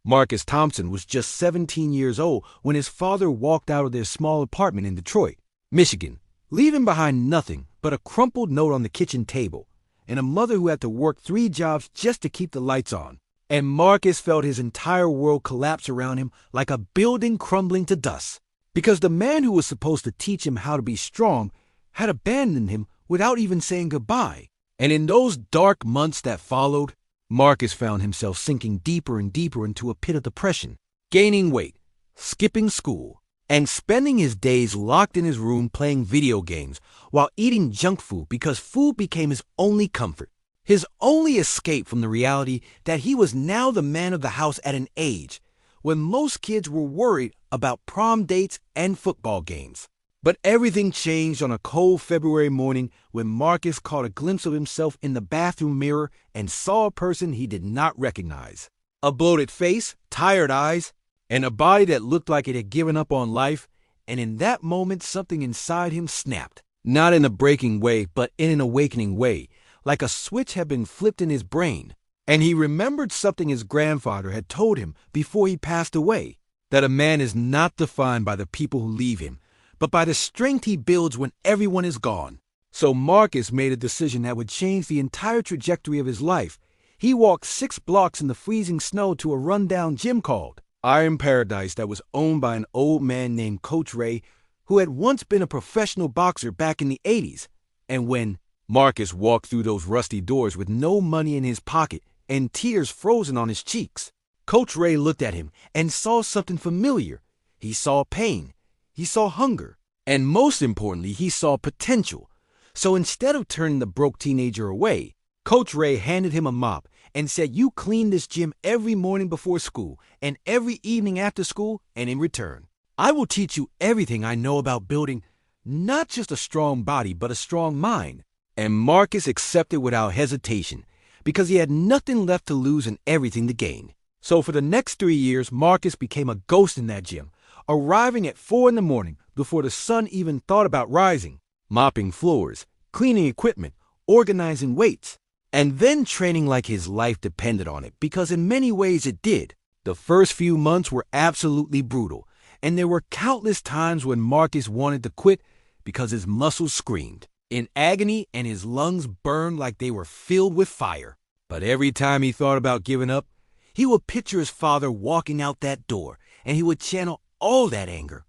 Marcus Thompson was just 17 years old when his father walked out of their small apartment in Detroit, Michigan, leaving behind nothing but a crumpled note on the kitchen table and a mother who had to work 3 jobs just to keep the lights on. And Marcus felt his entire world collapse around him like a building crumbling to dust, because the man who was supposed to teach him how to be strong had abandoned him without even saying goodbye. And in those dark months that followed, Marcus found himself sinking deeper and deeper into a pit of depression, gaining weight, skipping school, and spending his days locked in his room playing video games while eating junk food because food became his only comfort, his only escape from the reality that he was now the man of the house at an age when most kids were worried about prom dates and football games. But everything changed on a cold February morning when Marcus caught a glimpse of himself in the bathroom mirror and saw a person he did not recognize. A bloated face, tired eyes, and a body that looked like it had given up on life, and in that moment something inside him snapped. Not in a breaking way, but in an awakening way, like a switch had been flipped in his brain. And he remembered something his grandfather had told him before he passed away, that a man is not defined by the people who leave him, but by the strength he builds when everyone is gone. So Marcus made a decision that would change the entire trajectory of his life. He walked 6 blocks in the freezing snow to a rundown gym called Iron Paradise that was owned by an old man named Coach Ray, who had once been a professional boxer back in the 80s. And when Marcus walked through those rusty doors with no money in his pocket and tears frozen on his cheeks, Coach Ray looked at him and saw something familiar. He saw pain. He saw hunger. And most importantly, he saw potential. So instead of turning the broke teenager away, Coach Ray handed him a mop and said, "You clean this gym every morning before school and every evening after school, and in return, I will teach you everything I know about building not just a strong body, but a strong mind." And Marcus accepted without hesitation because he had nothing left to lose and everything to gain. So for the next 3 years, Marcus became a ghost in that gym, arriving at 4 in the morning before the sun even thought about rising, mopping floors, cleaning equipment, organizing weights, and then training like his life depended on it, because in many ways it did. The first few months were absolutely brutal, and there were countless times when Marcus wanted to quit because his muscles screamed in agony and his lungs burned like they were filled with fire. But every time he thought about giving up, he would picture his father walking out that door, and he would channel all that anger,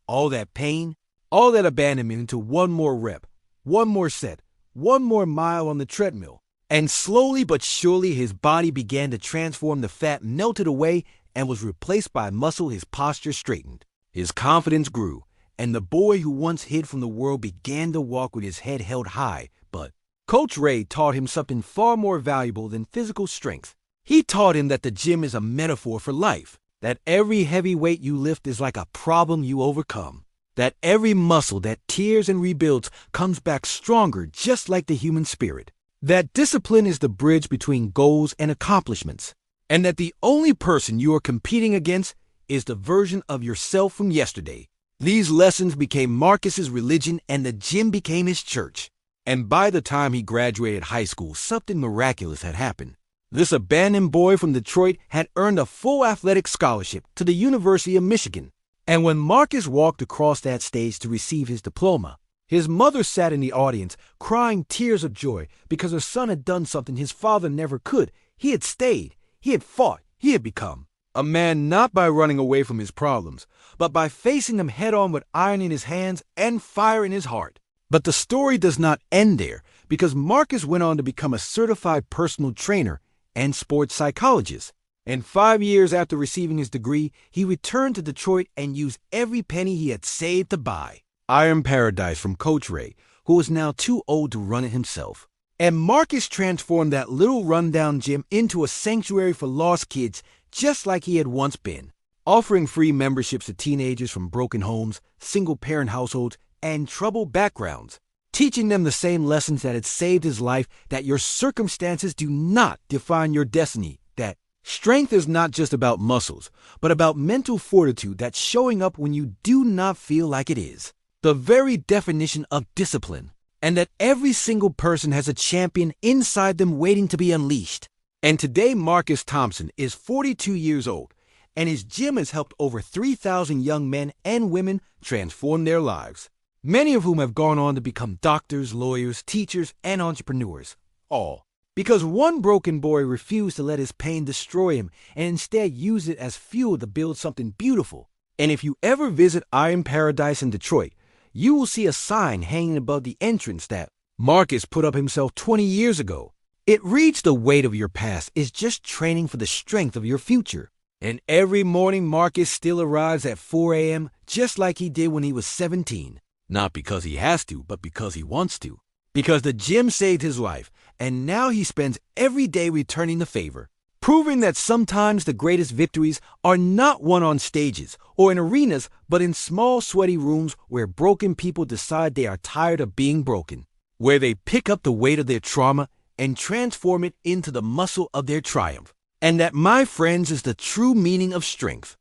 all that pain, all that abandonment into one more rep, one more set, one more mile on the treadmill. And slowly but surely his body began to transform. The fat melted away and was replaced by muscle. His posture straightened. His confidence grew, and the boy who once hid from the world began to walk with his head held high. But Coach Ray taught him something far more valuable than physical strength. He taught him that the gym is a metaphor for life, that every heavy weight you lift is like a problem you overcome, that every muscle that tears and rebuilds comes back stronger, just like the human spirit, that discipline is the bridge between goals and accomplishments, and that the only person you are competing against is the version of yourself from yesterday. These lessons became Marcus's religion, and the gym became his church. And by the time he graduated high school, something miraculous had happened. This abandoned boy from Detroit had earned a full athletic scholarship to the University of Michigan. And when Marcus walked across that stage to receive his diploma, his mother sat in the audience crying tears of joy because her son had done something his father never could. He had stayed, he had fought, he had become a man not by running away from his problems, but by facing them head on with iron in his hands and fire in his heart. But the story does not end there, because Marcus went on to become a certified personal trainer and sports psychologist. And 5 years after receiving his degree, he returned to Detroit and used every penny he had saved to buy Iron Paradise from Coach Ray, who was now too old to run it himself. And Marcus transformed that little rundown gym into a sanctuary for lost kids, just like he had once been, offering free memberships to teenagers from broken homes, single-parent households, and troubled backgrounds, teaching them the same lessons that had saved his life, that your circumstances do not define your destiny, that strength is not just about muscles, but about mental fortitude that's showing up when you do not feel like it is, the very definition of discipline, and that every single person has a champion inside them waiting to be unleashed. And today Marcus Thompson is 42 years old, and his gym has helped over 3,000 young men and women transform their lives, many of whom have gone on to become doctors, lawyers, teachers, and entrepreneurs. All because one broken boy refused to let his pain destroy him and instead used it as fuel to build something beautiful. And if you ever visit Iron Paradise in Detroit, you will see a sign hanging above the entrance that Marcus put up himself 20 years ago. It reads, "The weight of your past is just training for the strength of your future." And every morning Marcus still arrives at 4 a.m. just like he did when he was 17. Not because he has to, but because he wants to. Because the gym saved his life, and now he spends every day returning the favor, proving that sometimes the greatest victories are not won on stages or in arenas, but in small, sweaty rooms where broken people decide they are tired of being broken, where they pick up the weight of their trauma and transform it into the muscle of their triumph. And that, my friends, is the true meaning of strength.